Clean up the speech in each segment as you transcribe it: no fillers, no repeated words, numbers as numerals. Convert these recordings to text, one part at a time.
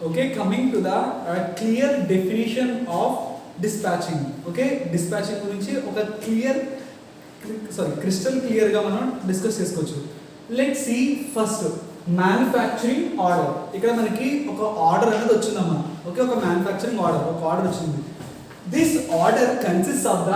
Okay, coming to the clear definition of dispatching. Okay, dispatching గురించి ఒక crystal clear గా మనం డిస్కస్ చేసుకోవచ్చు. Let's see first manufacturing order. ఇక్కడ మనకి ఒక ఆర్డర్ అనేది వచ్చిందమ్మా. ఓకే, ఒక మ్యానుఫ్యాక్చరింగ్ ఆర్డర్ వచ్చింది. This order consist of the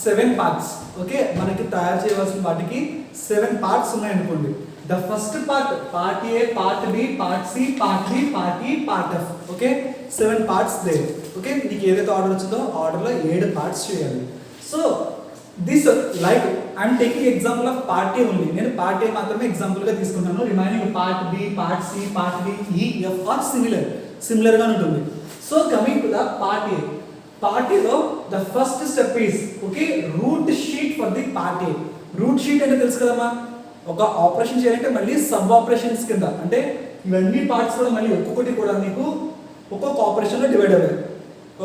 7 parts. Okay, మనకి తయారు చేయవలసిన వాటికి 7 పార్ట్స్ ఉన్నాయి అనుకోండి. The first part A, part B, part C, part D, part E, part F. Okay, 7 parts దే. ఓకే, నీకు ఏదైతే ఆర్డర్ వచ్చిందో ఆర్డర్లో 7 పార్ట్స్ చేయాలి. So this like I'm taking example of part A only. నేను పార్ట్ ఏ మాత్రమే example గా తీసుకుంటాను. Remaining part B, part C, part D, E, F are similar గా ఉంటుంది. So coming to the part A. Part ఏలో the first step is okay route sheet for the part A. Route sheet అంటే తెలుసు కదమ్మా, ఒక operation చేయాలంటే మళ్ళీ sub operations కింద, అంటే ఇవన్నీ పార్ట్స్ కూడా మళ్ళీ ఒక్కొక్కటి కూడా నీకు ఒక్కొక్క ఆపరేషన్లో డివైడ్ అవ్వాలి.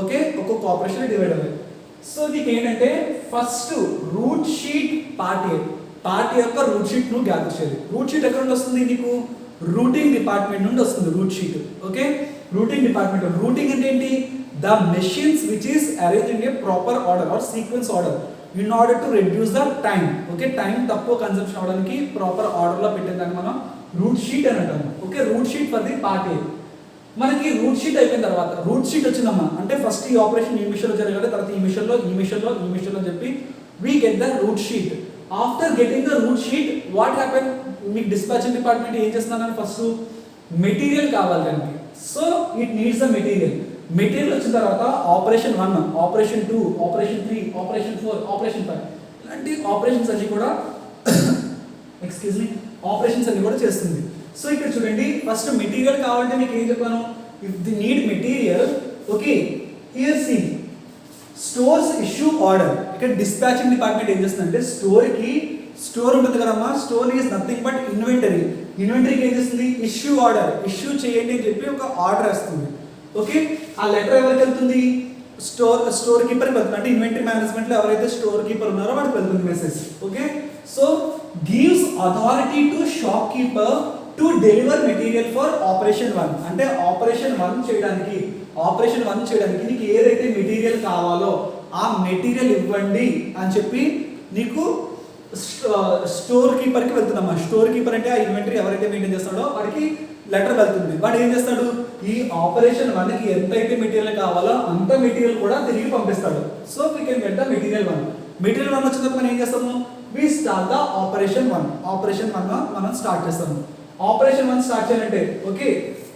ఓకే, ఒక్కొక్క ఆపరేషన్లో డివైడ్ అవ్వాలి. సో నీకు ఏంటంటే first route sheet part A. Part A యొక్క రూట్ షీట్ నువ్వు గ్యాదర్ చేయాలి. రూట్ షీట్ ఎక్కడ నుండి వస్తుంది? నీకు రూటింగ్ డిపార్ట్మెంట్ నుండి వస్తుంది route sheet. Okay, routing department. Routing అంటే ఏంటి? The machines which is arrange in a proper order or sequence order in order to reduce the time. Okay, time తక్కువ కన్సంప్షన్ అవడానికి ప్రాపర్ ఆర్డర్లో పెట్టేదాన్ని మనం రూట్ షీట్ అని అంటాము. Okay, route sheet for the part ఏ. మనకి రూట్ షీట్ అయిపోయిన తర్వాత రూట్ షీట్ వచ్చిందమ్మా అంటే ఫస్ట్ ఈ ఆపరేషన్ ఈ మిషన్లో జరగాలి, తర్వాత ఈ మిషన్లో చెప్పి we get the route sheet. After getting the route sheet what happen? మీకు డిస్పాచింగ్ డిపార్ట్మెంట్ ఏం చేస్తున్నారని ఫస్ట్ మెటీరియల్ కావాలి దానికి. So it needs the material వచ్చిన తర్వాత operation 1, operation 2, operation 3, operation 4, operation 5 ఇలాంటి ఆపరేషన్స్ అన్ని కూడా ఆపరేషన్స్ అన్ని కూడా చేస్తుంది. సో ఇక్కడ చూడండి, ఫస్ట్ మెటీరియల్ కావాలంటే మీకు ఏం చెప్పాను? If the need material, okay here see stores issue order. ఇక్కడ డిస్పాచింగ్ డిపార్ట్మెంట్ ఏం చేస్తుందంటే స్టోర్ ఉంటుంది కదమ్మా, స్టోర్ ఈజ్ నథింగ్ బట్ ఇన్వెంటరీకి ఏం చేస్తుంది? ఇష్యూ ఆర్డర్, ఇష్యూ చేయండి అని చెప్పి ఒక ఆర్డర్ వస్తుంది. ఓకే, ఆ లెటర్ ఎవరికి వెళ్తుంది? స్టోర్ కీపర్కి వెళ్తుంది. అంటే ఇన్వెంటరీ మేనేజ్మెంట్లో ఎవరైతే స్టోర్ కీపర్ ఉన్నారో వాడికి వెళ్తుంది message. Okay, so gives authority to shop keeper to deliver material for operation 1. అంటే ఆపరేషన్ 1 చేయడానికి నీకు ఏదైతే మెటీరియల్ కావాలో ఆ మెటీరియల్ ఇవ్వండి అని చెప్పి నీకు స్టోర్ కీపర్కి వెళ్తుందమ్మా. స్టోర్ కీపర్ అంటే ఆ ఇన్వెంటరీ ఎవరైతే మెయింటైన్ చేస్తాడో వాడికి లెటర్ వెళ్తుంది. వాడు ఏం చేస్తాడు? ఈ ఆపరేషన్ 1కి ఎంతైతే మెటీరియల్ కావాలో అంత మెటీరియల్ కూడా తిరిగి పంపిస్తాడు. So we can get the material 1. Material 1 వచ్చిన తర్వాత మనం ఏం చేస్తాము? We start the operation 1. Operation 1 మనం స్టార్ట్ చేస్తాము. ఆపరేషన్ 1 స్టార్ట్ చేయాలంటే ఓకే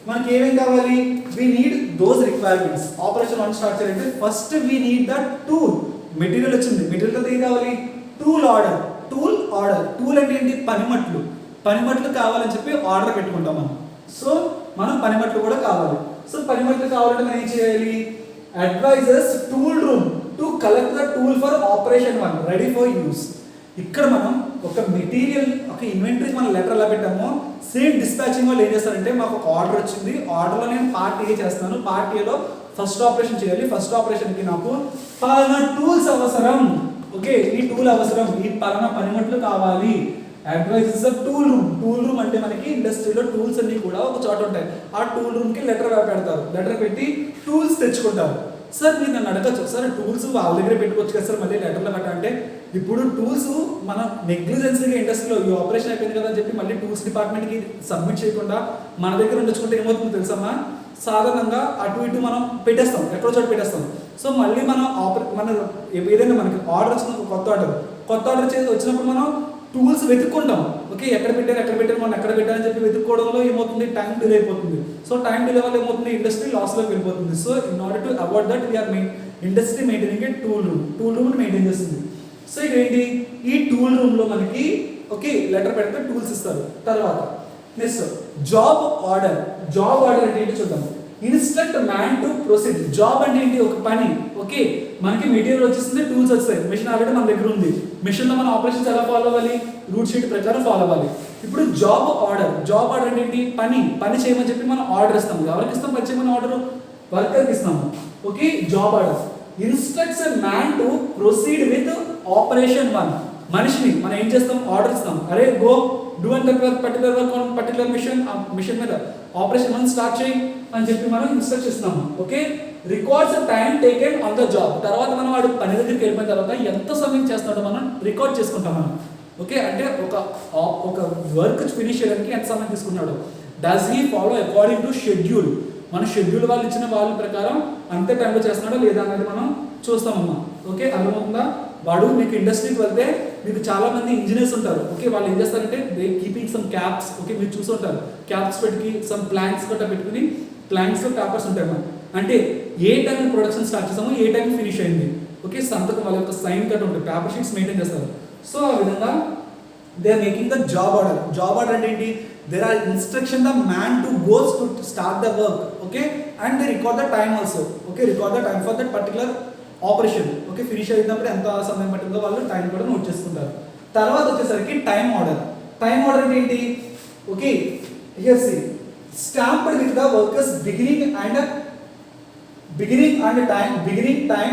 మనకి ఏమేం కావాలి? We need those requirements. Operation 1 start చేయాలంటే first we need the tool. Material వచ్చింది, మెటీరియల్ తర్వాత ఏం కావాలి? Tool order. టూల్ అంటే ఏంటి? పనిమట్లు కావాలని చెప్పి ఆర్డర్ పెట్టుకుంటాం మనం. సో మనం పనిమట్లు కూడా కావాలి. సో పనిమట్లు కావాలంటే మనం ఏం చేయాలి? Advisers tool room to collect the tool for operation 1 ready for use. ఇక్కడ మనం ఒక మెటీరియల్ ఒక ఇన్వెంటరీకి మనం లెటర్ ఎలా పెట్టామో సేమ్ డిస్పాచింగ్ వాళ్ళు ఏం చేస్తారంటే మాకు ఒక ఆర్డర్ వచ్చింది, ఆర్డర్లో నేను పార్ట్ ఏ చేస్తాను, పార్ట్ ఏలో ఫస్ట్ ఆపరేషన్ చేయాలి, ఫస్ట్ ఆపరేషన్కి నాకు పలానా టూల్స్ అవసరం. ఓకే, ఈ టూల్ అవసరం, ఈ పలానా పనిముట్లు కావాలి. అడ్వైజెస్ టూల్ రూమ్ అంటే మనకి ఇండస్ట్రీలో టూల్స్ అన్ని కూడా ఒక చోట ఉంటాయి. ఆ టూల్ రూమ్కి లెటర్ పెడతారు, లెటర్ పెట్టి టూల్స్ తెచ్చుకుంటారు. సార్ మీరు నన్ను అడగచ్చు, సార్ టూల్స్ వాళ్ళ దగ్గర పెట్టుకోవచ్చు కదా సార్, మళ్ళీ లెటర్లో పెట్టాలంటే ఇప్పుడు టూల్స్ మన నెగ్లిజెన్స్గా ఇండస్ట్రీలో ఈ ఆపరేషన్ అయిపోయింది కదా అని చెప్పి మళ్ళీ టూల్స్ డిపార్ట్మెంట్కి సబ్మిట్ చేయకుండా మన దగ్గర ఉండొచ్చుకుంటే ఏమవుతుందో తెలుసమ్మా? సాధారణంగా అటు ఇటు మనం పెట్టేస్తాం, ఎక్కడో చోట పెట్టేస్తాం. సో మళ్ళీ మనం ఏదైనా మనకి ఆర్డర్ వచ్చిన కొత్త ఆర్డర్ చేసి వచ్చినప్పుడు మనం టూల్స్ వెతుక్కుంటాం. ఓకే, ఎక్కడ పెట్టారు మనం ఎక్కడ పెట్టారని చెప్పి వెతుక్కోవడంలో ఏమవుతుంది? టైం డిలే అయిపోతుంది. సో టైం డిలే వల్ల ఏమవుతుంది? ఇండస్ట్రీ లాస్లోకి వెళ్ళిపోతుంది. So in order to avoid that we are industry maintaining a tool room maintain చేస్తుంది. సో ఇక్కడ ఏంటి? ఈ టూల్ రూమ్లో మనకి ఓకే లెటర్ పెడితే టూల్స్ ఇస్తారు. తర్వాత నెక్స్ట్ జాబ్ ఆర్డర్ అంటే ఏంటి చూద్దాం. Instruct man to proceed. Job అంటే ఏంటి? ఒక పని. ఓకే, మనకి మెటీరియల్ వచ్చేస్తుంది, టూల్స్ వస్తాయి, మిషన్ ఆల్రెడీ మన దగ్గర ఉంది. మిషన్లో మన ఆపరేషన్స్ ఎలా ఫాలో అవ్వాలి? రూట్ షీట్ ప్రకారం ఫాలో అవ్వాలి. ఇప్పుడు జాబ్ ఆర్డర్ అంటే ఏంటి? పని చేయమని చెప్పి మనం ఆర్డర్ ఇస్తాము. ఎవరికి ఇస్తాం పని చేయమని ఆర్డర్? వర్కర్కి ఇస్తాము. Okay, job order. Instructs a man to proceed with operation 1. మనిషిని మనం ఏం చేస్తాం? ఆర్డర్ ఇస్తాం. అరే go do and particular work on particular machine, ఆ మిషన్ మీద ఆపరేషన్ మనం స్టార్ట్ చేయి అని చెప్పి మనం ఇన్స్ట్రక్ట్ చేస్తున్నాము. Okay, records time taken on the job. తర్వాత మనం వాడు పని దగ్గరికి వెళ్ళిపోయిన తర్వాత ఎంత సమయం చేస్తాడో మనం రికార్డ్ చేసుకుంటాం మనం. ఓకే, అంటే ఒక వర్క్ ఫినిష్ చేయడానికి ఎంత సమయం తీసుకున్నాడు. Does he follow according to schedule, మన షెడ్యూల్ వాళ్ళు ఇచ్చిన వాళ్ళ ప్రకారం అంతే టైంలో చేస్తున్నాడో లేదా అనేది మనం చూస్తామమ్మా. ఓకే, అర్థమవుతుందా? వాడు మీకు ఇండస్ట్రీకి వెళ్తే మీకు చాలా మంది ఇంజనీర్స్ ఉంటారు. ఓకే, వాళ్ళు ఏం చేస్తారంటే they keeping some caps. Okay, మీరు చూసుంటారు క్యాప్స్ పెట్టి సమ్ ప్లాంక్స్ గట్రా పెట్టుకుని ప్లాంక్స్లో పేపర్స్ ఉంటాయి మనం. అంటే ఏ టైం ప్రొడక్షన్ స్టార్ట్ చేసామో ఏ టైం ఫినిష్ అయింది. ఓకే, సంతకం వాళ్ళ యొక్క సైన్ కట్ ఉంటుంది, పేపర్ షీట్స్ మెయింటైన్ చేస్తారు. సో ఆ విధంగా they are making the job order. Job order అంటే ఏంటి? There are instruction the man to goes to start the work. Okay, and they record the time also. Okay, record the time for that particular operation. Okay, finish అయినప్పుడు ఎంత సమయం పట్టిందో వాళ్ళు time కూడా note చేసుకుంటారు. తర్వాత వచ్చేసరికి టైం ఆర్డర్. టైం ఆర్డర్ అంటే ఏంటి? Okay, here see stamped with the workers beginning time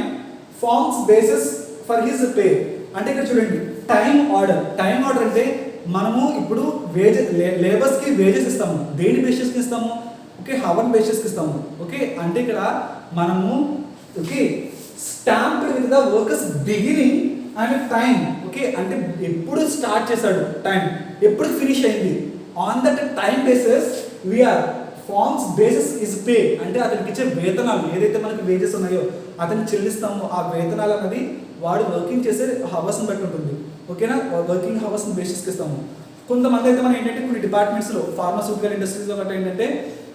forms basis for his pay. అంటే ఇక్కడ చూడండి టైం ఆర్డర్. టైం ఆర్డర్ అంటే మనము ఇప్పుడు లేబర్స్కి వేజెస్ ఇస్తాము. దేని బేసిస్కి ఇస్తాము? ఓకే, హవర్ బేసిస్కి ఇస్తాము. ఓకే, అంటే ఇక్కడ మనము okay stamped with the workers beginning and time. Okay, అంటే ఎప్పుడు స్టార్ట్ చేశాడు టైం, ఎప్పుడు ఫినిష్ అయింది. On that time basis we are forms basis is pay. అంటే అతనికి ఇచ్చే వేతనాలు ఏదైతే మనకి వేజెస్ ఉన్నాయో అతనికి చెల్లిస్తాము. ఆ వేతనాలు అనేది వాడు వర్కింగ్ చేసే హవర్స్ని బట్టి ఉంటుంది. ఓకేనా, వర్కింగ్ హవర్స్ని బేసిస్కి ఇస్తాము. కొంతమంది అయితే మనం ఏంటంటే కొన్ని డిపార్ట్మెంట్స్లో ఫార్మాస్యూటికల్ ఇండస్ట్రీస్లో గట్రా ఏంటంటే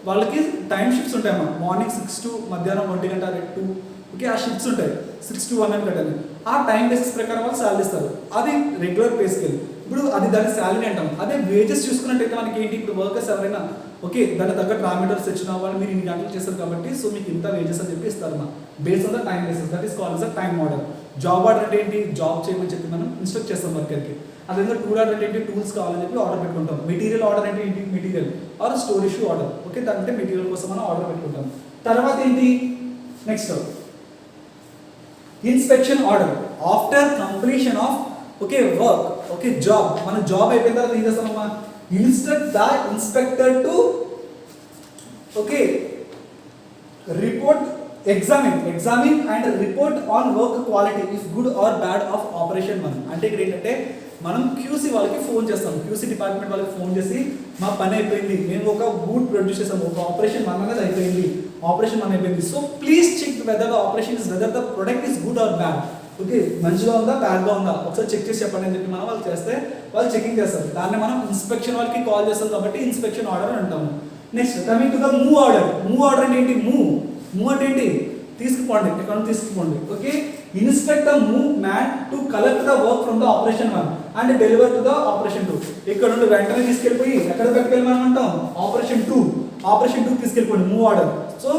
వాళ్ళకి టైం షిఫ్ట్స్ ఉంటాయమ్మా. మార్నింగ్ 6 to మధ్యాహ్నం 1 గంట 2. ఓకే, ఆ షిఫ్ట్స్ ఉంటాయి 6 to 1 అని కట్టాలి. ఆ టైం బేసిస్ ప్రకారం వాళ్ళు శాలరీ ఇస్తారు. అది రెగ్యులర్ పే స్కేల్. ఇప్పుడు అది దాని శాలరీ అంటాం. అదే వేజెస్ చూసుకున్నట్టయితే మనకి ఏంటి, ఇప్పుడు వర్కర్స్ ఎవరైనా ఓకే దాని తగ్గట్టు రా మీటర్స్ తెచ్చిన వాళ్ళు మీరు ఇన్ని గంటలు చేస్తారు కాబట్టి సో మీకు ఇంత వేజెస్ అని చెప్పి ఇస్తారు మా base on the time basis. That is called the time order. Job order అంటే ఏంటి? జాబ్ చేయమని చెప్పి మనం ఇన్స్ట్రక్ట్ చేస్తాం వర్కర్కి. అదేవిధంగా టూల్ ఆర్డర్ అంటే ఏంటి? టూల్స్ కావాలని చెప్పి ఆర్డర్ పెట్టుకుంటాం. మెటీరియల్ ఆర్డర్ అంటే ఏంటి? Material or store issue order. Okay, దాంట్లో మెటీరియల్ కోసం మనం ఆర్డర్ పెట్టుకుంటాం. తర్వాత ఏంటి next? Inspection order. After completion of okay work, okay job, మన జాబ్ అయిపోయిన తర్వాత ఏం చేస్తామమ్మా? Instruct the inspector to okay report examine and report on work quality if good or bad of operation 1. అంటే ఇక్కడ ఏంటంటే మనం క్యూసీ వాళ్ళకి ఫోన్ చేస్తాం. క్యూసీ డిపార్ట్మెంట్ వాళ్ళకి ఫోన్ చేసి మా పని అయిపోయింది, మేము ఒక గుడ్ ప్రొడ్యూస్ చేసాము, ఒక ఆపరేషన్ 1 అనేది అయిపోయింది, ఆపరేషన్ 1 అయిపోయింది. So please check whether the operation is whether the product is good or bad. Okay, మంచిగా ఉందా బ్యాడ్గా ఉందా ఒకసారి చెక్ చేసి చెప్పండి అని చెప్పి మనం వాళ్ళు చేస్తే వాళ్ళు చెకింగ్ చేస్తారు. దాన్ని మనం ఇన్స్పెక్షన్ వాళ్ళకి కాల్ చేస్తాం కాబట్టి ఇన్స్పెక్షన్ ఆర్డర్ అంటాము. Next coming to the move order. Move order అంటే ఏంటి? మూవ్ అంటే ఏంటి? తీసుకుపోండి, ఎక్కడ తీసుకుపోండి. Okay, inspect the move man to collect the work from the operation 1 and deliver to the operation 2. ఇక్కడ నుండి వెంటనే తీసుకెళ్ళిపోయి ఎక్కడ పెట్టుకెళ్ళమని అంటాం? ఆపరేషన్ 2 తీసుకెళ్ళిపోండి. Move order. So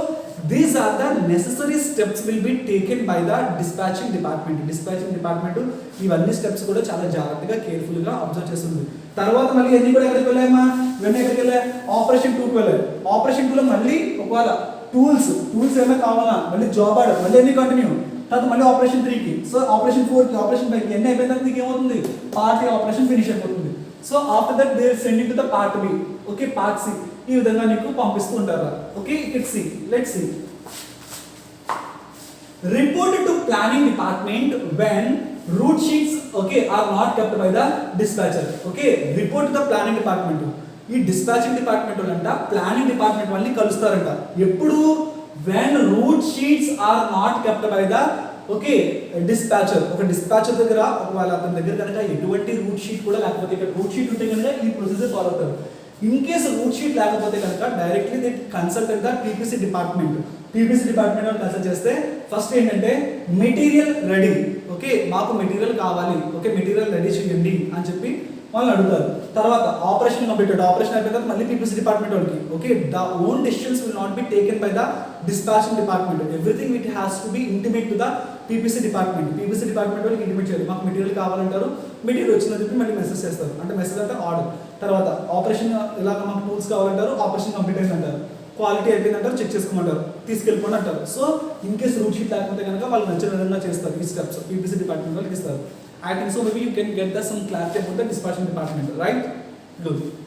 these are the necessary steps will be taken by the dispatching department. ఇవన్నీ steps కూడా చాలా జాగ్రత్తగా కేర్ఫుల్గా అబ్జర్వ్ చేస్తుంది. తర్వాత మళ్ళీ ఎన్ని కూడా ఎక్కడికి వెళ్ళాయమ్మా? ఇవన్నీ ఎక్కడికి వెళ్ళాయి? ఆపరేషన్ 2కి వెళ్ళాయి. ఆపరేషన్ 2లో మళ్ళీ ఒకవేళ టూల్స్ ఏమైనా కావాలా? మళ్ళీ జాబ్ ఆర్డర్, మళ్ళీ ఎన్ని కంటిన్యూ. తర్వాత మళ్ళీ ఆపరేషన్ 3కి, సో ఆపరేషన్ 4కి, ఆపరేషన్ 5కి ఎన్ని అయిపోయిన తర్వాత మీకు ఏమవుతుంది? పార్ట్ ఏ ఆపరేషన్ ఫినిష్ అయిపోతుంది. So after that they sending to the part B. Okay, part C. ఈ విధంగా నీకు పంపిస్తూ ఉంటారు. Okay, let's see. Report to planning department when route sheets okay are not kept by the dispatcher. Okay, report to the planning department. ఈ dispatching department వాళ్ళంట planning department వాళ్ళని కలుస్తారంట. ఎప్పుడు? When route sheets are not kept by the okay dispatcher. ఒక dispatcher దగ్గర ఒకవేళ అతని దగ్గర కనుక ఎటువంటి రూట్ షీట్ కూడా లేకపోతే, ఇక్కడ రూట్ షీట్ ఉంటే కనుక ఈ ప్రొసీజర్ ఫాలో అవుతారు. ఇన్ కేసు రూట్ షీట్ లేకపోతే కనుక directly they consult the PPC department వాళ్ళు కన్సల్ట్ చేస్తే ఫస్ట్ ఏంటంటే మెటీరియల్ రెడీ. ఓకే, మాకు మెటీరియల్ కావాలి, ఓకే మెటీరియల్ రెడీ చేయండి అని చెప్పి వాళ్ళు అడుగుతారు. తర్వాత ఆపరేషన్ కంప్లీటెడ్. ఆపరేషన్ అయిపోయిన తర్వాత మళ్ళీ పీపీసీ డిపార్ట్మెంట్ వాళ్ళకి okay the own decisions will not be taken by the dispatching department. Everything it has to be intimate to the PPC department వాళ్ళకి ఇంటిమేట్ చేయాలి. మాకు మెటీరియల్ కావాలంటారు, మెటీరియల్ వచ్చిందని చెప్పి మళ్ళీ మెసేజ్ చేస్తారు. అంటే మెసేజ్ అంటే ఆర్డర్. తర్వాత ఆపరేషన్ ఇలాగ మాకు టూల్స్ కావాలంటారు, ఆపరేషన్ కంప్లీట్ అయింది అంటారు, క్వాలిటీ అయిపోయిందంటారు, చెక్ చేసుకోమంటారు, తీసుకెళ్ళిపోండి అంటారు. So in case route sheet లేకపోతే కనుక వాళ్ళు నచ్చిన విధంగా చేస్తారు. ఈ స్టెప్స్ పీపీసీ డిపార్ట్మెంట్ వాళ్ళకి ఇస్తారు. I think so maybe you can get some clarity about the dispatching department, right? Look.